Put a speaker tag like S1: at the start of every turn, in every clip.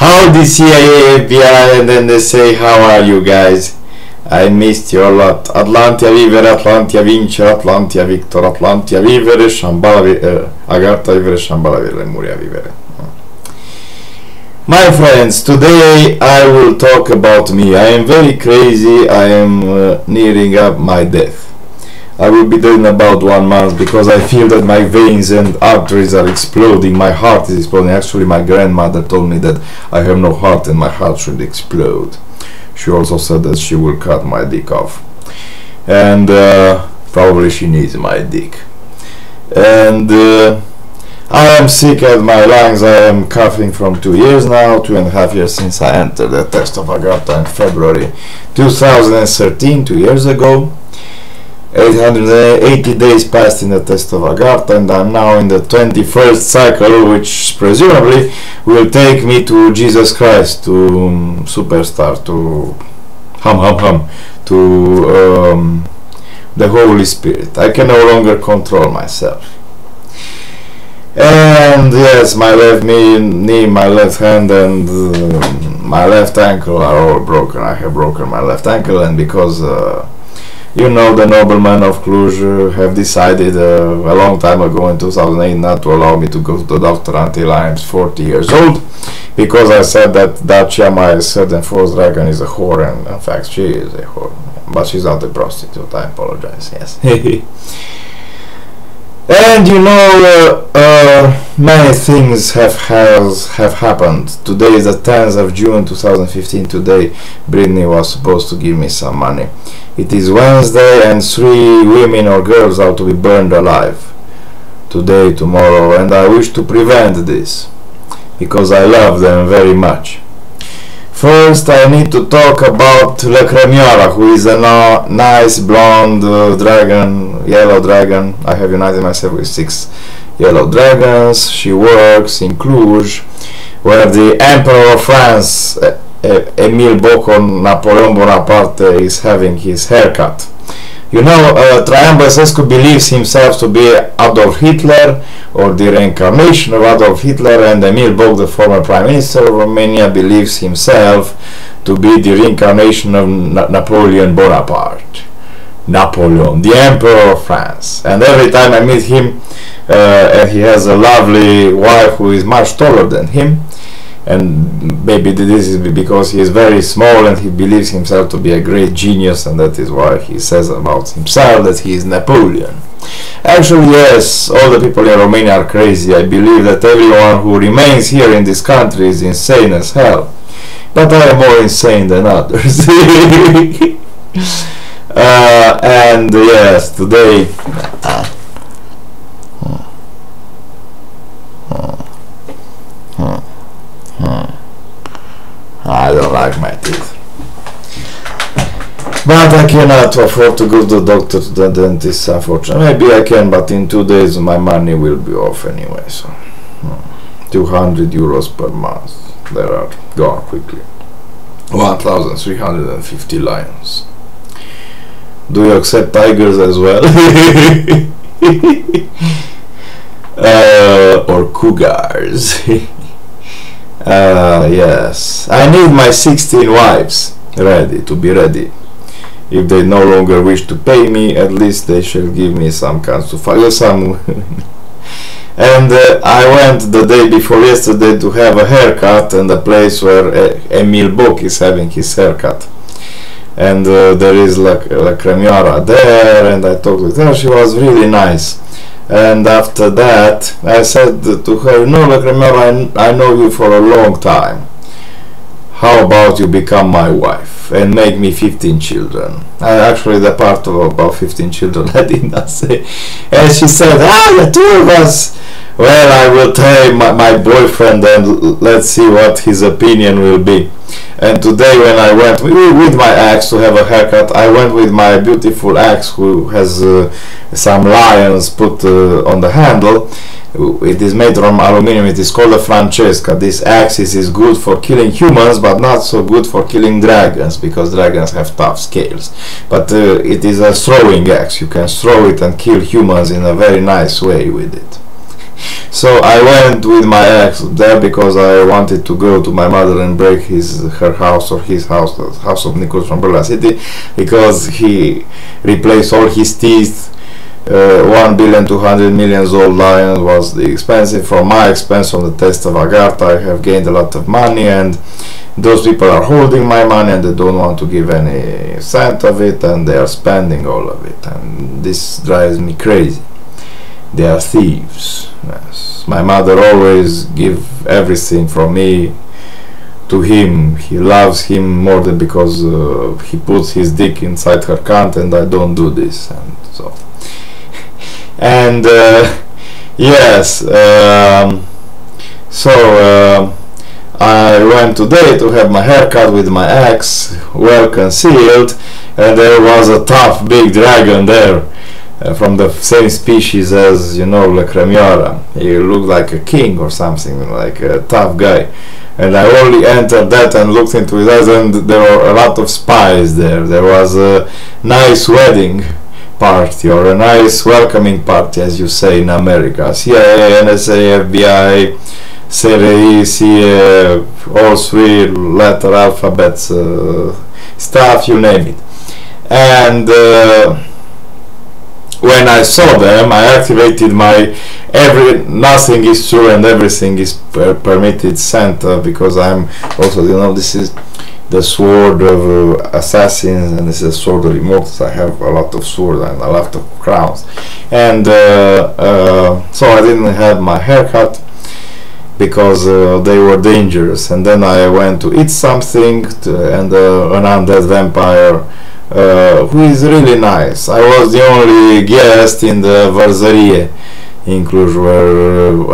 S1: How the CIA, FBI, and then they say, how are you guys? I missed you a lot. Atlantia vivere, Atlantia vincere, Atlantia victor, Atlantia vivere, Shambhala Agartha vivere, Shambhala Lemuria vivere. My friends, today I will talk about me. I am very crazy. I am nearing up my death. I will be dead in about 1 month because I feel that my veins and arteries are exploding. My heart is exploding. Actually, my grandmother told me that I have no heart and my heart should explode. She also said that she will cut my dick off. And probably she needs my dick. And I am sick at my lungs. I am coughing from 2 years now, 2.5 years since I entered the test of Agartha in February 2013, 2 years ago. 880 days passed in the test of Agartha, and I'm now in the 21st cycle, which presumably will take me to Jesus Christ, to Superstar, to to the Holy Spirit. I can no longer control myself. And yes, my left knee, my left hand, and my left ankle are all broken. I have broken my left ankle, and because you know, the noblemen of Cluj have decided a long time ago in 2008 not to allow me to go to the doctor until I am 40 years old, because I said that Dacia, my third and fourth dragon, is a whore, and in fact she is a whore, but she's not a prostitute. I apologize. Yes. And you know, many things have happened. Today is the 10th of June 2015. Today Britney was supposed to give me some money. It is Wednesday and 3 women or girls are to be burned alive today, tomorrow, and I wish to prevent this because I love them very much. First, I need to talk about La Cremiora, who is a nice blonde dragon, yellow dragon. I have united myself with 6 yellow dragons. She works in Cluj, where the Emperor of France, Emile Bocon Napoleon Bonaparte, is having his haircut. You know, Traian Băsescu believes himself to be Adolf Hitler, or the reincarnation of Adolf Hitler, and Emil Boc, the former Prime Minister of Romania, believes himself to be the reincarnation of Napoleon Bonaparte. Napoleon, the Emperor of France. And every time I meet him, he has a lovely wife who is much taller than him. And maybe this is because he is very small and he believes himself to be a great genius, and that is why he says about himself that he is Napoleon. Actually, yes, all the people in Romania are crazy. I believe that everyone who remains here in this country is insane as hell. But I am more insane than others. And yes, today I don't like my teeth, but I cannot afford to go to the doctor, to the dentist, unfortunately. Maybe I can, but in 2 days my money will be off anyway, so 200 euros per month, they are gone quickly. 1,350 lions. Do you accept tigers as well? Or cougars? Yes, I need my 16 wives ready, to be ready. If they no longer wish to pay me, at least they shall give me some kinds to follow some. And I went the day before yesterday to have a haircut in the place where Emil Boc is having his haircut. And there is La Cremiora there, and I talked with her. She was really nice. And after that, I said to her, no, La Cremiora, I know you for a long time. How about you become my wife and make me 15 children? Actually, the part of about 15 children I did not say. And she said, the 2 of us. Well, I will tell my boyfriend and let's see what his opinion will be. And today when I went with my ex to have a haircut, I went with my beautiful ex who has some lions put on the handle. It is made from aluminum. It is called a Francesca. This axe is good for killing humans, but not so good for killing dragons, because dragons have tough scales. But it is a throwing axe. You can throw it and kill humans in a very nice way with it. So I went with my ex there because I wanted to go to my mother and break her house, or his house, the house of Nicholas from Berla City, because he replaced all his teeth. 1,200,000,000 old lion was the expensive. From my expense, from the test of Agartha, I have gained a lot of money, and those people are holding my money and they don't want to give any cent of it, and they are spending all of it, and this drives me crazy. They are thieves. Yes. My mother always give everything from me to him. He loves him more than because he puts his dick inside her cunt, and I don't do this, and so. And yes, I went today to have my hair cut with my ex, well concealed, and there was a tough big dragon there, from the same species as, you know, Le Cremiora. He looked like a king or something, like a tough guy. And I only entered that and looked into his eyes, and there were a lot of spies there. There was a nice wedding party, or a nice welcoming party, as you say in America. CIA, NSA, FBI, CRE, CA, all three letter alphabets stuff, you name it. And when I saw them, I activated my nothing is true and everything is permitted center, because I'm also, you know, this is the sword of assassins, and this is a sword of immortals. I have a lot of swords and a lot of crowns, and so I didn't have my haircut because they were dangerous. And then I went to eat something, and an undead vampire who is really nice. I was the only guest in the Descriere in Cluj,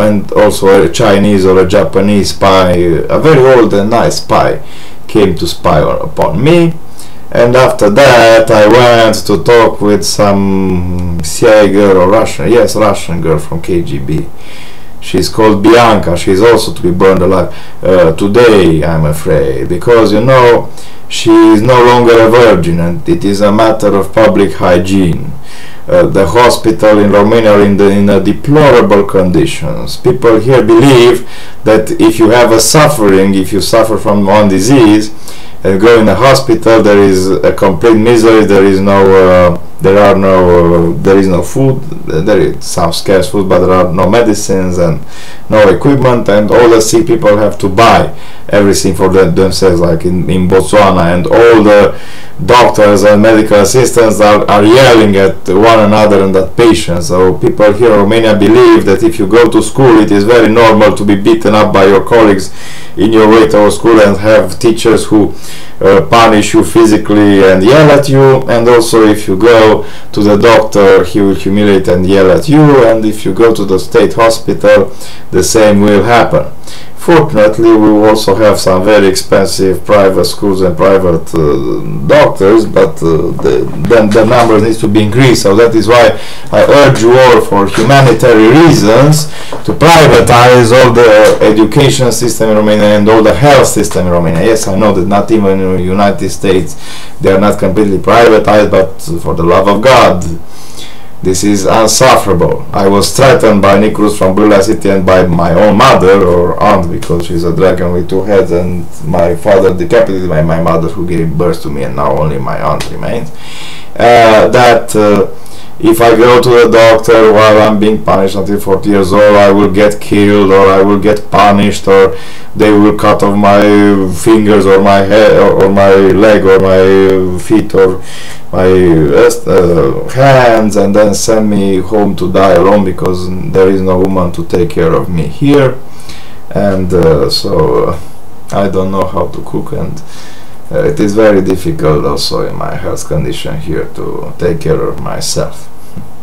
S1: and also a Chinese or a Japanese spy, a very old and nice spy, came to spy upon me. And after that I went to talk with some CIA girl, or Russian girl from KGB. She's called Bianca. She's also to be burned alive today, I'm afraid, because, you know, she is no longer a virgin, and it is a matter of public hygiene. The hospital in Romania are in a deplorable conditions. People here believe that if you have a suffering, if you suffer from one disease and go in the hospital, there is a complete misery. There is no food. There is some scarce food, but there are no medicines and no equipment, and all the sick people have to buy everything for themselves, like in Botswana, and all the doctors and medical assistants are yelling at one another and at patients. So people here in Romania believe that if you go to school, it is very normal to be beaten up by your colleagues in your way to school, and have teachers who punish you physically and yell at you. And also, if you go to the doctor, he will humiliate and yell at you, and if you go to the state hospital, the same will happen. Fortunately, we also have some very expensive private schools and private doctors, but then the number needs to be increased. So that is why I urge you all, for humanitarian reasons, to privatize all the education system in Romania and all the health system in Romania. Yes, I know that not even in the United States they are not completely privatized, but for the love of God, this is unsufferable. I was threatened by Nicholas from Berla City and by my own mother, or aunt, because she's a dragon with two heads, and my father decapitated my mother, who gave birth to me, and now only my aunt remains. If I go to the doctor while I'm being punished until 40 years old, I will get killed, or I will get punished, or they will cut off my fingers, or my head, or my leg, or my feet, or my hands, and then send me home to die alone, because there is no woman to take care of me here. And so I don't know how to cook, and it is very difficult also in my health condition here to take care of myself.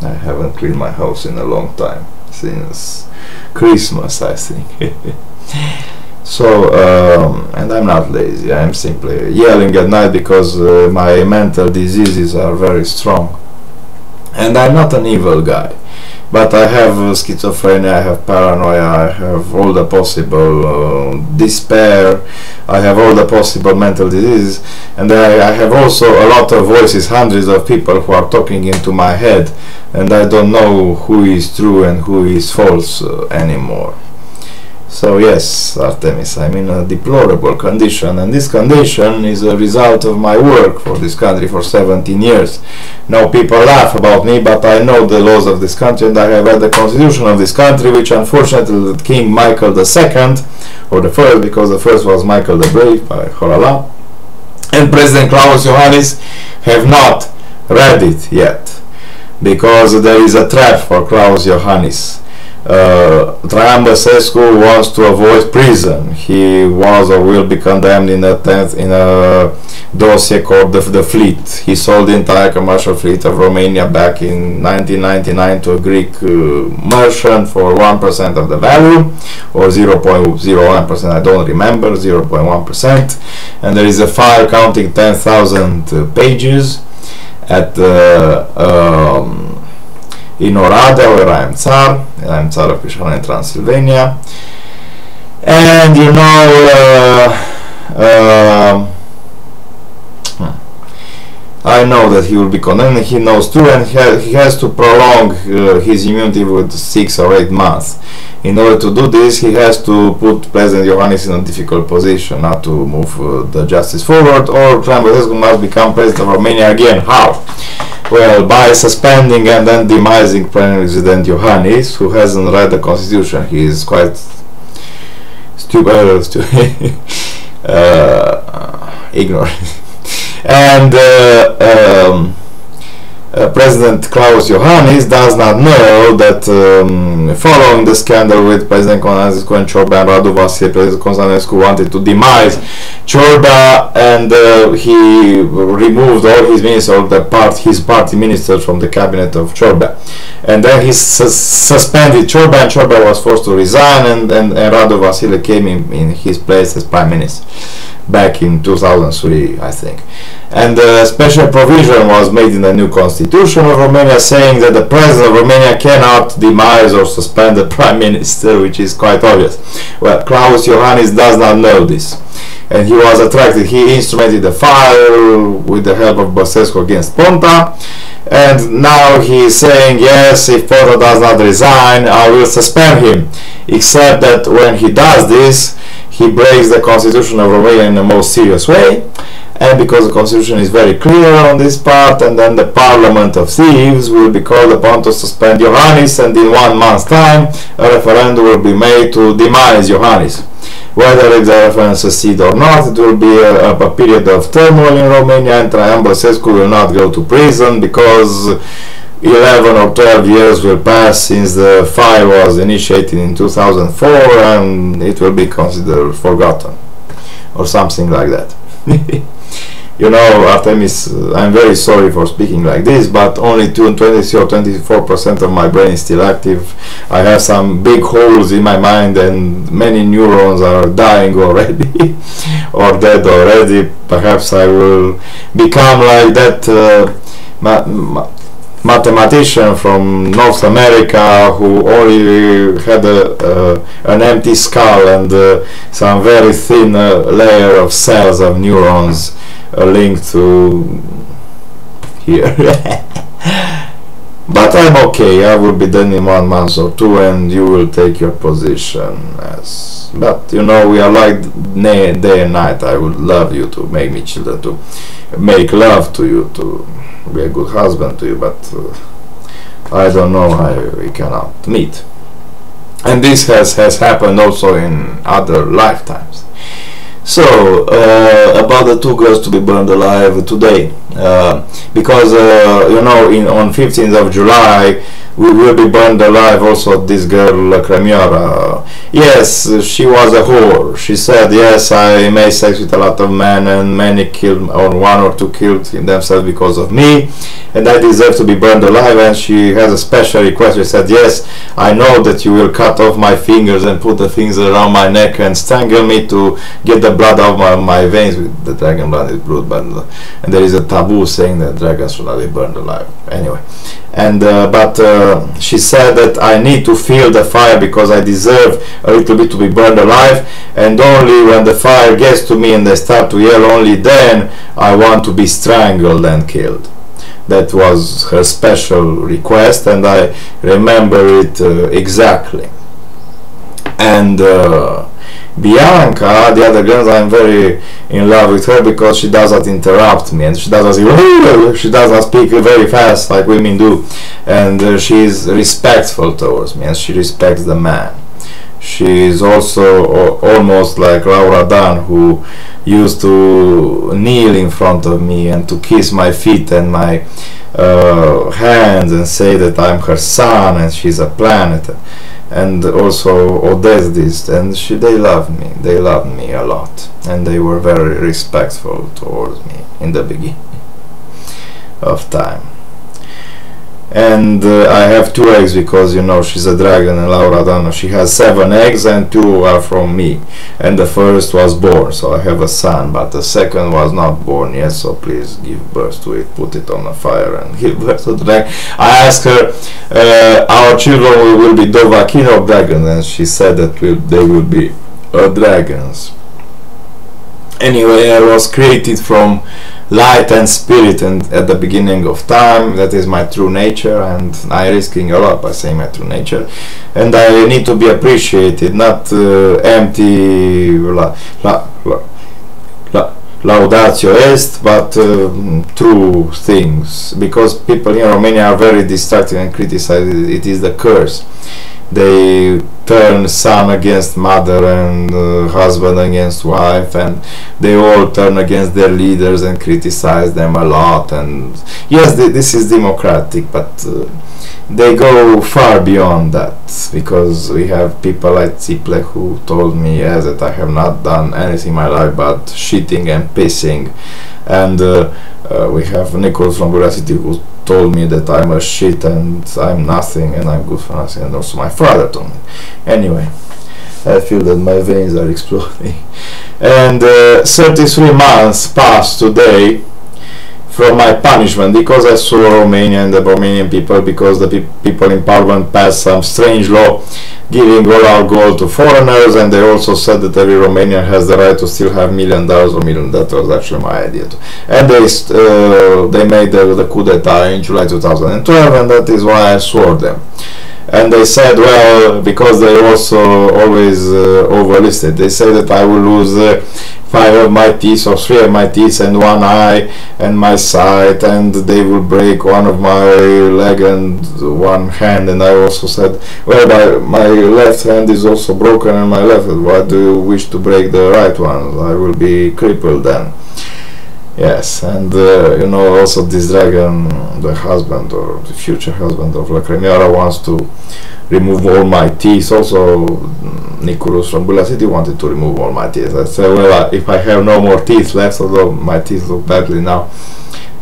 S1: I haven't cleaned my house in a long time, since Christmas, I think. So, and I'm not lazy, I'm simply yelling at night because my mental diseases are very strong. And I'm not an evil guy. but I have schizophrenia, I have paranoia, I have all the possible despair, I have all the possible mental diseases, and I have also a lot of voices, hundreds of people who are talking into my head, and I don't know who is true and who is false anymore. So yes, Artemis, I'm in a deplorable condition, and this condition is a result of my work for this country for 17 years. Now people laugh about me, but I know the laws of this country, and I have read the constitution of this country, which unfortunately King Michael II, or the first, because the first was Michael the Brave, by Horala, and President Klaus Johannes have not read it yet, because there is a trap for Klaus Johannes. Traian Băsescu wants to avoid prison. He was or will be condemned in a dossier called the Fleet. He sold the entire commercial fleet of Romania back in 1999 to a Greek merchant for 1% of the value, or 0.01%, I don't remember, 0.1%. And there is a file counting 10,000 pages at in Oradea, where I am Tsar of Crișana in Transylvania. And you know, I know that he will be condemned, he knows too, and he has to prolong his immunity with 6 or 8 months. In order to do this, he has to put President Iohannis in a difficult position, not to move the justice forward, or Traian Băsescu must become president of Romania again. How? Well, by suspending and then demising President Iohannis, who hasn't read the constitution. He is quite stupid, ignorant. And President Klaus Johannes does not know that following the scandal with President Constantinescu and Ciorba and Radu Vasile, President Constantinescu wanted to demise Ciorba, and he removed all his ministers, his party ministers from the cabinet of Ciorba, and then he suspended Ciorba, and Ciorba was forced to resign, and Radu Vasile came in his place as prime minister back in 2003, I think. And a special provision was made in the new constitution of Romania, saying that the president of Romania cannot demise or suspend the prime minister, which is quite obvious. Well, Klaus Johannes does not know this, and he was attracted. He instrumented the file with the help of Băsescu against Ponta, and now he is saying, yes, if Ponta does not resign, I will suspend him. Except that when he does this, he breaks the constitution of Romania in the most serious way, and because the constitution is very clear on this part, and then the Parliament of Thieves will be called upon to suspend Iohannis, and in 1 month's time a referendum will be made to demise Iohannis. Whether if the referendum succeeds or not, it will be a period of turmoil in Romania, and Traian Băsescu will not go to prison, because 11 or 12 years will pass since the file was initiated in 2004, and it will be considered forgotten or something like that. You know, Artemis, I'm very sorry for speaking like this, but only 23 or 24% of my brain is still active. I have some big holes in my mind, and many neurons are dying already or dead already. Perhaps I will become like that mathematician from North America who only had an empty skull and some very thin layer of cells of neurons linked to here. But I'm okay, I will be done in 1 month or 2, and you will take your position. As but you know, we are like day and night. I would love you to make me children, to make love to you, to be a good husband to you, but I don't know how we cannot meet. And this has happened also in other lifetimes. So about the 2 girls to be burned alive today, because you know, on 15th of July we will be burned alive also this girl Cremiora. Yes, she was a whore. She said, yes, I made sex with a lot of men, and many killed, or 1 or 2 killed themselves because of me, and I deserve to be burned alive. And she has a special request. She said, yes, I know that you will cut off my fingers and put the things around my neck and strangle me to get the blood out of my veins. With the dragon blood is blood, but and there is a taboo saying that dragons should not be burned alive anyway. And but she said that I need to feel the fire because I deserve a little bit to be burned alive, and only when the fire gets to me and they start to yell, only then I want to be strangled and killed. That was her special request, and I remember it exactly. And Bianca, the other girl, I'm very in love with her because she doesn't interrupt me, and she doesn't speak very fast like women do, and she is respectful towards me, and she respects the man. She is also almost like Laura Dunn, who used to kneel in front of me and to kiss my feet and my hands and say that I'm her son and she's a planet. And also Odesdis, and they loved me a lot, and they were very respectful towards me in the beginning of time. And I have 2 eggs because, you know, she's a dragon, and Laura Dano, she has 7 eggs and 2 are from me, and the first was born, so I have a son, but the second was not born yet, so please give birth to it, put it on a fire and give birth to the dragon. I asked her, our children will be Dovahkiin or dragons, and she said that they will be dragons. Anyway, I was created from light and spirit, and at the beginning of time, that is my true nature, and I'm risking a lot by saying my true nature, and I need to be appreciated, not empty laudatio est, but true things, because people in Romania are very destructive and criticize it. It is the curse. They turn son against mother and husband against wife, and they all turn against their leaders and criticize them a lot. And yes, this is democratic, but they go far beyond that, because we have people like Ziple who told me, yes, that I have not done anything in my life but shitting and pissing, and we have Nicholas from Bulgaria City who told me that I'm a shit and I'm nothing and I'm good for nothing, and also my father told me. Anyway, I feel that my veins are exploding. And 33 months passed today from my punishment, because I saw Romania and the Romanian people, because the people in parliament passed some strange law giving all our gold to foreigners, and they also said that every Romanian has the right to still have $1 million or million. That was actually my idea too. And they made the coup d'etat in July 2012, and that is why I swore them. And they said, well, because they also always overlisted, they say that I will lose 5 of my teeth or 3 of my teeth and 1 eye and my sight, and they will break 1 of my leg and 1 hand. And I also said, well, my left hand is also broken and my left hand, why do you wish to break the right one? I will be crippled then. Yes, and you know, also this dragon, the husband or the future husband of Lacrimiara, wants to remove all my teeth. Also Nicholas from Bulgaria City wanted to remove all my teeth. I said, well, if I have no more teeth left, although my teeth look badly now,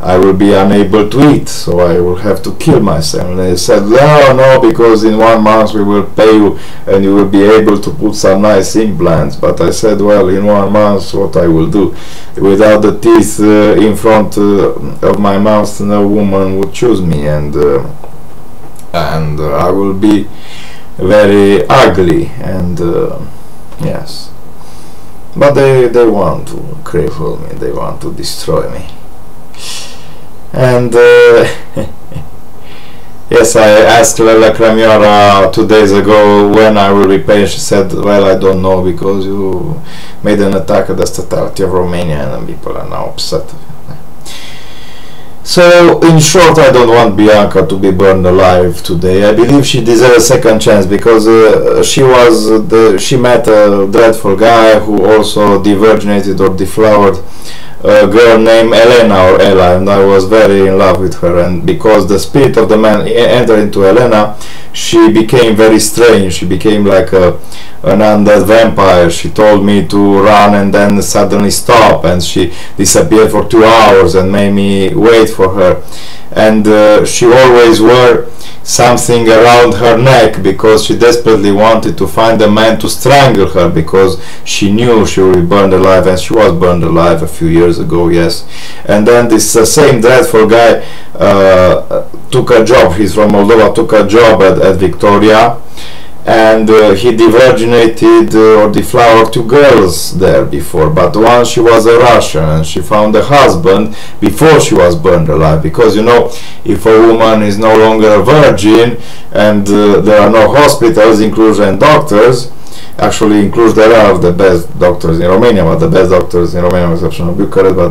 S1: I will be unable to eat, so I will have to kill myself. And they said, no, because in 1 month we will pay you and you will be able to put some nice implants. But I said, well, in 1 month what I will do? Without the teeth in front of my mouth, no woman would choose me, and I will be very ugly, and yes. But they want to cripple me, they want to destroy me. And yes, I asked Lacrimiara 2 days ago when I will repay. She said, well, I don't know, because you made an attack at the totality of Romania and people are now upset. So, in short, I don't want Bianca to be burned alive today. I believe she deserves a second chance, because she met a dreadful guy who also de-virginated or deflowered a girl named Elena or Ella, and I was very in love with her, and because the spirit of the man entered into Elena, she became very strange. She became like an undead vampire. She told me to run and then suddenly stop, and she disappeared for 2 hours and made me wait for her. and she always wore something around her neck because she desperately wanted to find a man to strangle her, because she knew she would be burned alive, and she was burned alive a few years ago, yes. And then this same dreadful guy took a job, he's from Moldova, took a job at Victoria, and he devirginated or deflowered 2 girls there before, but once she was a Russian, and she found a husband before she was burned alive, because you know, if a woman is no longer a virgin and there are no hospitals in Cluj and doctors, actually in Cluj there are the best doctors in Romania, but the best doctors in Romania, with exception of Bucharest, but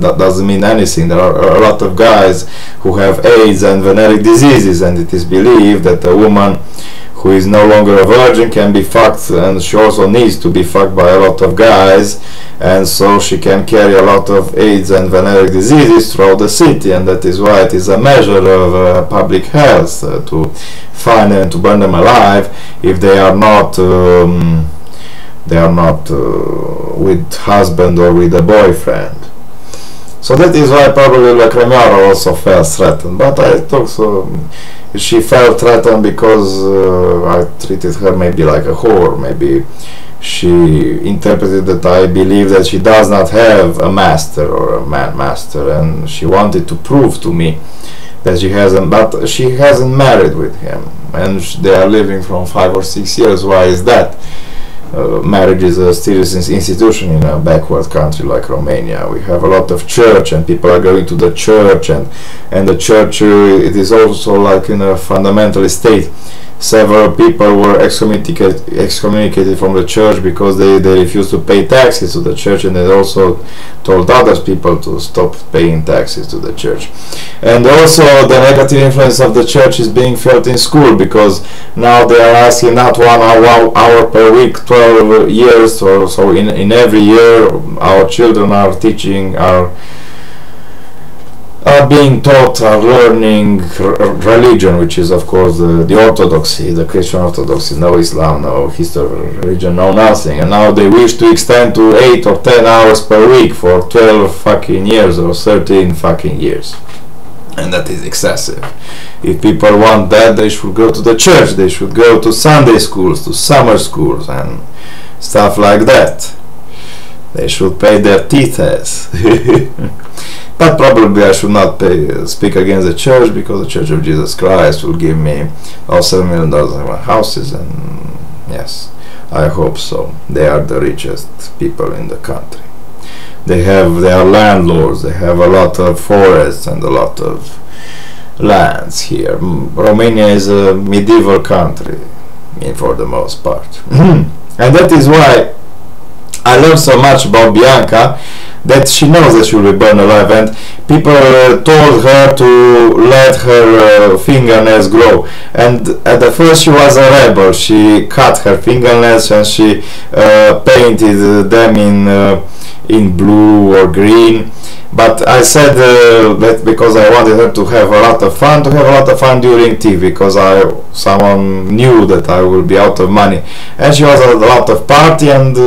S1: that doesn't mean anything. There are a lot of guys who have AIDS and venereal diseases, and it is believed that a woman who is no longer a virgin can be fucked, and she also needs to be fucked by a lot of guys, and so she can carry a lot of AIDS and venereal diseases throughout the city, and that is why it is a measure of public health to find them, to burn them alive if they are not with husband or with a boyfriend. So that is why probably Lacremioara also felt threatened, but I thought so. She felt threatened because I treated her maybe like a whore. Maybe she interpreted that I believe that she does not have a master or a man master, and she wanted to prove to me that she hasn't, but she hasn't married with him, and they are living from 5 or 6 years. Why is that? Marriage is a serious institution in a backward country like Romania. We have a lot of church, and people are going to the church, and the church it is also like in a fundamentalist state. Several people were excommunicated from the church because they refused to pay taxes to the church, and they also told other people to stop paying taxes to the church. And also the negative influence of the church is being felt in school, because now they are asking not 1 hour per week, 12 years or so in every year. Our children are being taught, are learning religion, which is of course the Orthodoxy, the Christian Orthodoxy, no Islam, no history of religion, no nothing. And now they wish to extend to 8 or 10 hours per week for 12 fucking years or 13 fucking years. And that is excessive. If people want that, they should go to the church, they should go to Sunday schools, to summer schools and stuff like that. They should pay their tithes. But probably I should not speak against the church, because the Church of Jesus Christ will give me all $7 million in my houses, and yes, I hope so. They are the richest people in the country. They are landlords, they have a lot of forests and a lot of lands here. Romania is a medieval country, for the most part. And that is why I learned so much about Bianca, that she knows that she will be burned alive, and people told her to let her fingernails grow, and at the first she was a rebel. She cut her fingernails and she painted them in blue or green, but I said that because I wanted her to have a lot of fun, during TV, because someone knew that I will be out of money, and she was at a lot of party, and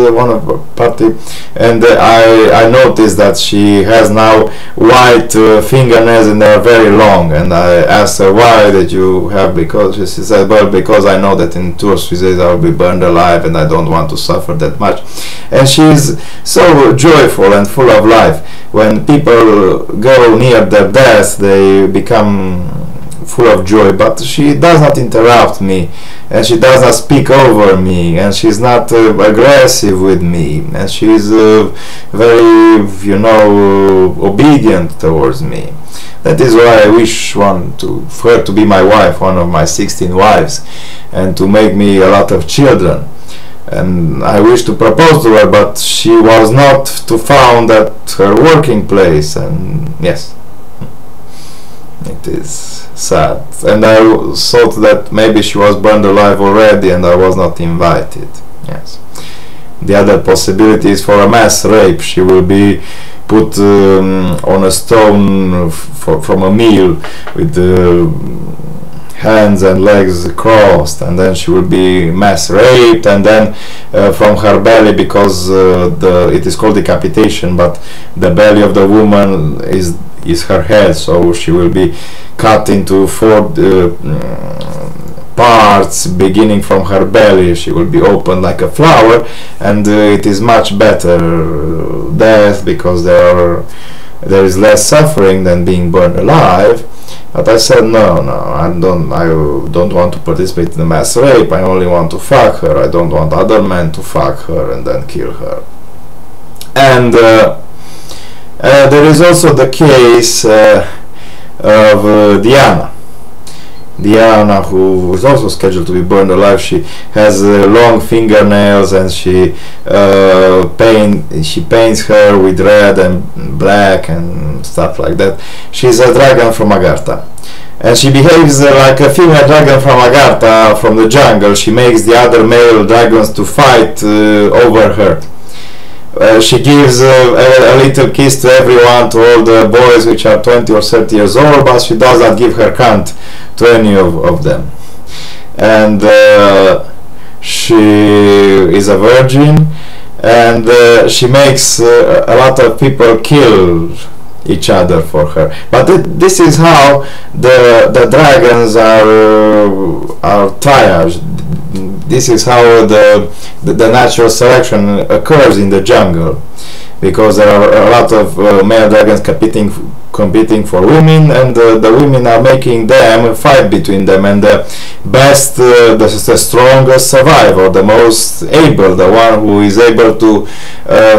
S1: and I noticed that she has now white fingernails, and they are very long, and I asked her, why did you have, because she said, well, because I know that in 2 or 3 days I will be burned alive, and I don't want to suffer that much. And she's so joyful and full of life. When people go near their death, they become full of joy, but she does not interrupt me, and she does not speak over me, and she's not aggressive with me, and she's very, obedient towards me. That is why I wish for her to be my wife, one of my 16 wives, and to make me a lot of children. And I wish to propose to her, but she was not to found at her working place, and yes, it is sad. And I thought that maybe she was burned alive already and I was not invited. Yes. The other possibility is for a mass rape. She will be put on a stone from a mill with hands and legs crossed, and then she will be mass raped, and then from her belly, because it is called decapitation, but the belly of the woman is her head, so she will be cut into 4 parts beginning from her belly. She will be opened like a flower, and it is much better death, because there is less suffering than being burned alive. But I said no, I don't want to participate in the mass rape. I only want to fuck her. I don't want other men to fuck her and then kill her. And there is also the case of Diana, who is also scheduled to be burned alive. She has long fingernails, and she paints her with red and black and stuff like that. She's a dragon from Agartha, and she behaves like a female dragon from Agartha from the jungle. She makes the other male dragons to fight over her. She gives a little kiss to everyone, to all the boys which are 20 or 30 years old, but she does not give her cunt to any of them. And she is a virgin, and she makes a lot of people kill each other for her. But this is how the dragons are triaged. This is how the natural selection occurs in the jungle, because there are a lot of male dragons competing for women, and the women are making them fight between them, and the best, the strongest survive, or the most able, the one who is able to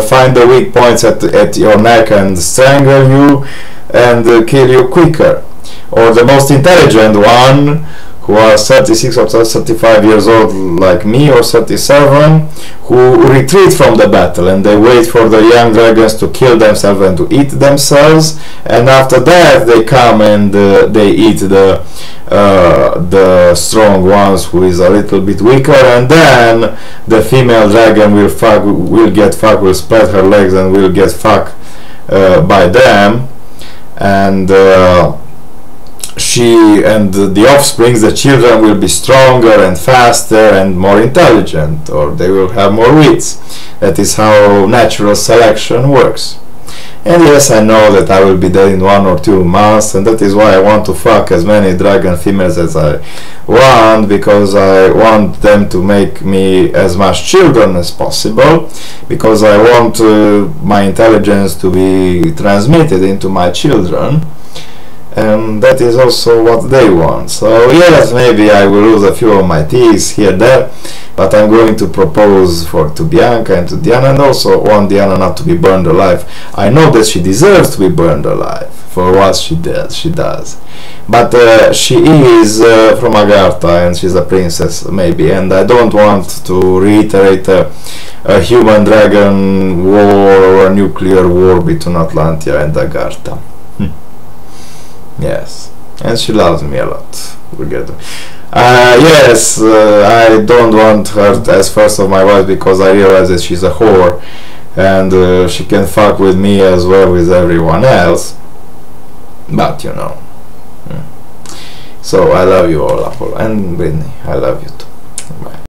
S1: find the weak points at your neck and strangle you and kill you quicker, or the most intelligent one, who are 36 or 35 years old like me, or 37, who retreat from the battle, and they wait for the young dragons to kill themselves and to eat themselves, and after that they come and they eat the strong ones, who is a little bit weaker, and then the female dragon will spread her legs and will get fucked by them, and the offsprings, the children, will be stronger and faster and more intelligent, or they will have more wits. That is how natural selection works. And yes, I know that I will be dead in 1 or 2 months, and that is why I want to fuck as many dragon females as I want, because I want them to make me as much children as possible, because I want my intelligence to be transmitted into my children. And that is also what they want. So yes, maybe I will lose a few of my teeth here and there, but I'm going to propose to Bianca and to Diana, and also want Diana not to be burned alive. I know that she deserves to be burned alive for what she does, but she is from Agartha, and she's a princess maybe, and I don't want to reiterate a human dragon war or a nuclear war between Atlantia and Agartha. Yes, and she loves me a lot. Yes, I don't want her as first of my wife, because I realize that she's a whore, and she can fuck with me as well with everyone else. But you know. So I love you all, Apollo, and Brittany, I love you too. Bye.